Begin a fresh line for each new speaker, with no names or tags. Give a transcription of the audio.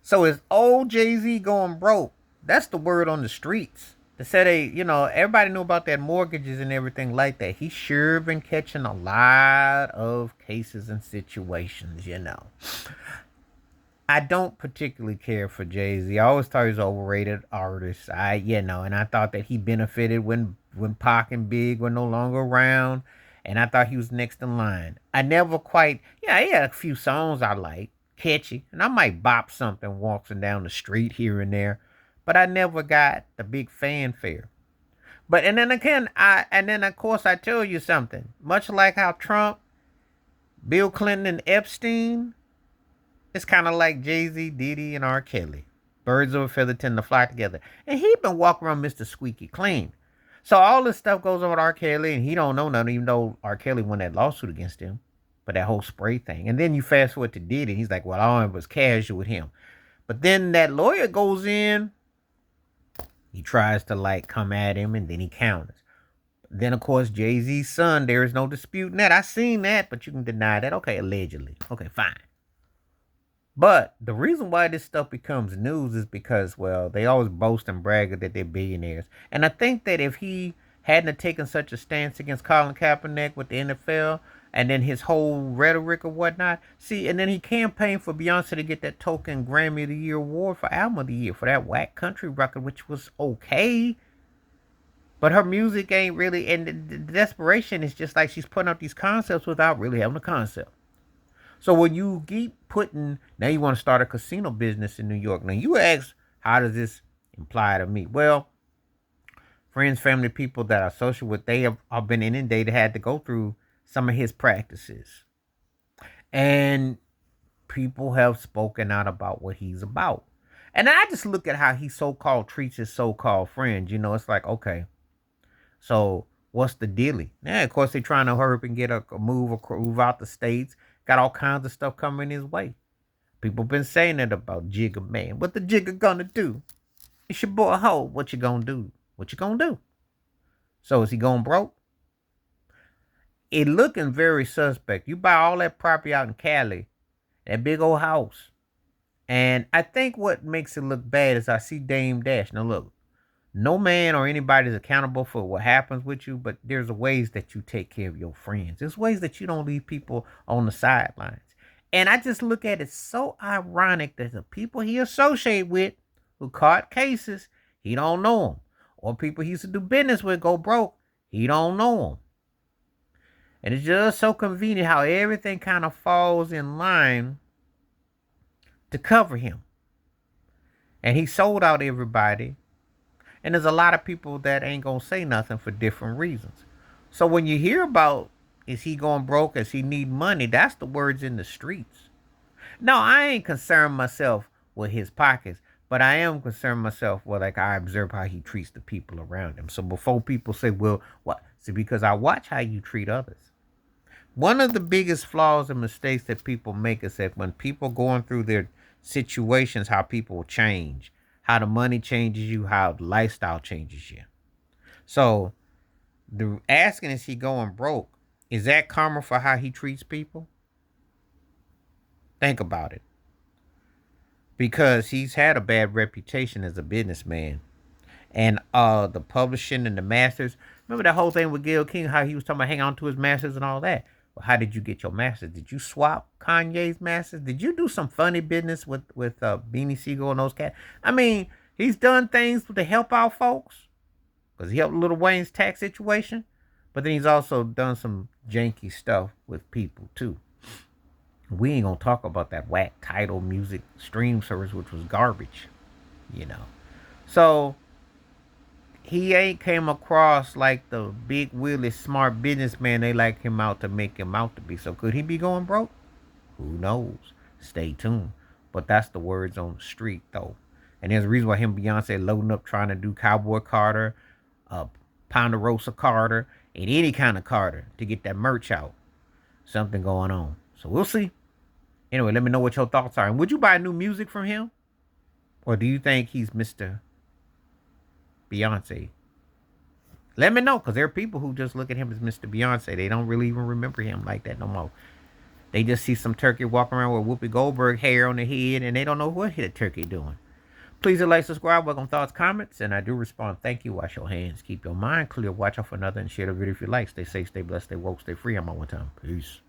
So is old Jay-Z going broke? That's the word on the streets. They said everybody knew about that mortgages and everything like that. He's sure been catching a lot of cases and situations. I don't particularly care for Jay-Z. I always thought he was an overrated artist. And I thought that he benefited when Pac and Big were no longer around. And I thought he was next in line. I never quite, he had a few songs I like, catchy, and I might bop something walking down the street here and there, but I never got the big fanfare. But and then again, and then of course I tell you something. Much like how Trump, Bill Clinton, and Epstein, it's kind of like Jay Z, Diddy, and R. Kelly. Birds of a feather tend to fly together. And he been walking around Mr. Squeaky Clean. So all this stuff goes on with R. Kelly, and he don't know nothing, even though R. Kelly won that lawsuit against him. But that whole spray thing. And then you fast forward to Diddy, and he's like, well, all I was casual with him. But then that lawyer goes in, he tries to like come at him, and then he counters. Then, of course, Jay-Z's son, there is no disputing that. I seen that, but you can deny that. Okay, allegedly. Okay, fine. But the reason why this stuff becomes news is because, well, they always boast and brag that they're billionaires. And I think that if he hadn't taken such a stance against Colin Kaepernick with the NFL and then his whole rhetoric or whatnot, see, and then he campaigned for Beyonce to get that token Grammy of the Year award for Album of the Year for that whack country record, which was okay. But her music ain't really, and the desperation is just like she's putting out these concepts without really having a concept. So when you keep putting, now you want to start a casino business in New York. Now you ask, how does this imply to me? Well, friends, family, people that I associate with, they have been inundated, had to go through some of his practices. And people have spoken out about what he's about. And I just look at how he so-called treats his so-called friends. It's like, okay, so what's the dealie? Yeah, of course they're trying to hurry up and get a move out the states. Got all kinds of stuff coming his way. People been saying that about Jigga, man. What the Jigga gonna do? It's your boy Ho. What you gonna do? What you gonna do? So is he going broke? It looking very suspect. You buy all that property out in Cali, that big old house. And I think what makes it look bad is I see Dame Dash. Now look, no man or anybody is accountable for what happens with you, but there's ways that you take care of your friends. There's ways that you don't leave people on the sidelines. And I just look at it so ironic that the people he associate with who caught cases, he don't know them. Or people he used to do business with go broke, he don't know them. And it's just so convenient how everything kind of falls in line to cover him. And he sold out everybody. And there's a lot of people that ain't gonna say nothing for different reasons. So when you hear about is he going broke, is he need money, that's the words in the streets. No, I ain't concerned myself with his pockets, but I am concerned myself with like I observe how he treats the people around him. So before people say, well, what? See, because I watch how you treat others. One of the biggest flaws and mistakes that people make is that when people going through their situations, how people change, how the money changes you, how the lifestyle changes you. So the asking is he going broke? Is that karma for how he treats people? Think about it. Because he's had a bad reputation as a businessman. And the publishing and the masters. Remember that whole thing with Gayle King, how he was talking about hang on to his masters and all that. Well, how did you get your masters? Did you swap Kanye's masters? Did you do some funny business with Beanie Siegel and those cats? I mean, he's done things to help out folks because he helped Lil Wayne's tax situation, but then he's also done some janky stuff with people too. We ain't gonna talk about that whack title music stream service, which was garbage, you know. So he ain't came across like the big Willie smart businessman they like him out to make him out to be. So could he be going broke? Who knows? Stay tuned. But that's the words on the street though. And there's a reason why him and Beyonce loading up trying to do Cowboy Carter, Ponderosa Carter, and any kind of Carter to get that merch out. Something going on. So we'll see. Anyway, let me know what your thoughts are. And would you buy new music from him? Or do you think he's Mr. Beyonce? Let me know, because there are people who just look at him as Mr. Beyonce. They don't really even remember him like that no more. They just see some turkey walking around with Whoopi Goldberg hair on the head, and they don't know what the turkey doing. Please like, subscribe, welcome thoughts, comments, and I do respond. Thank you. Wash your hands. Keep your mind clear. Watch out for another and share the video if you like. Stay safe, stay blessed, stay woke, stay free. I'm on one time. Peace.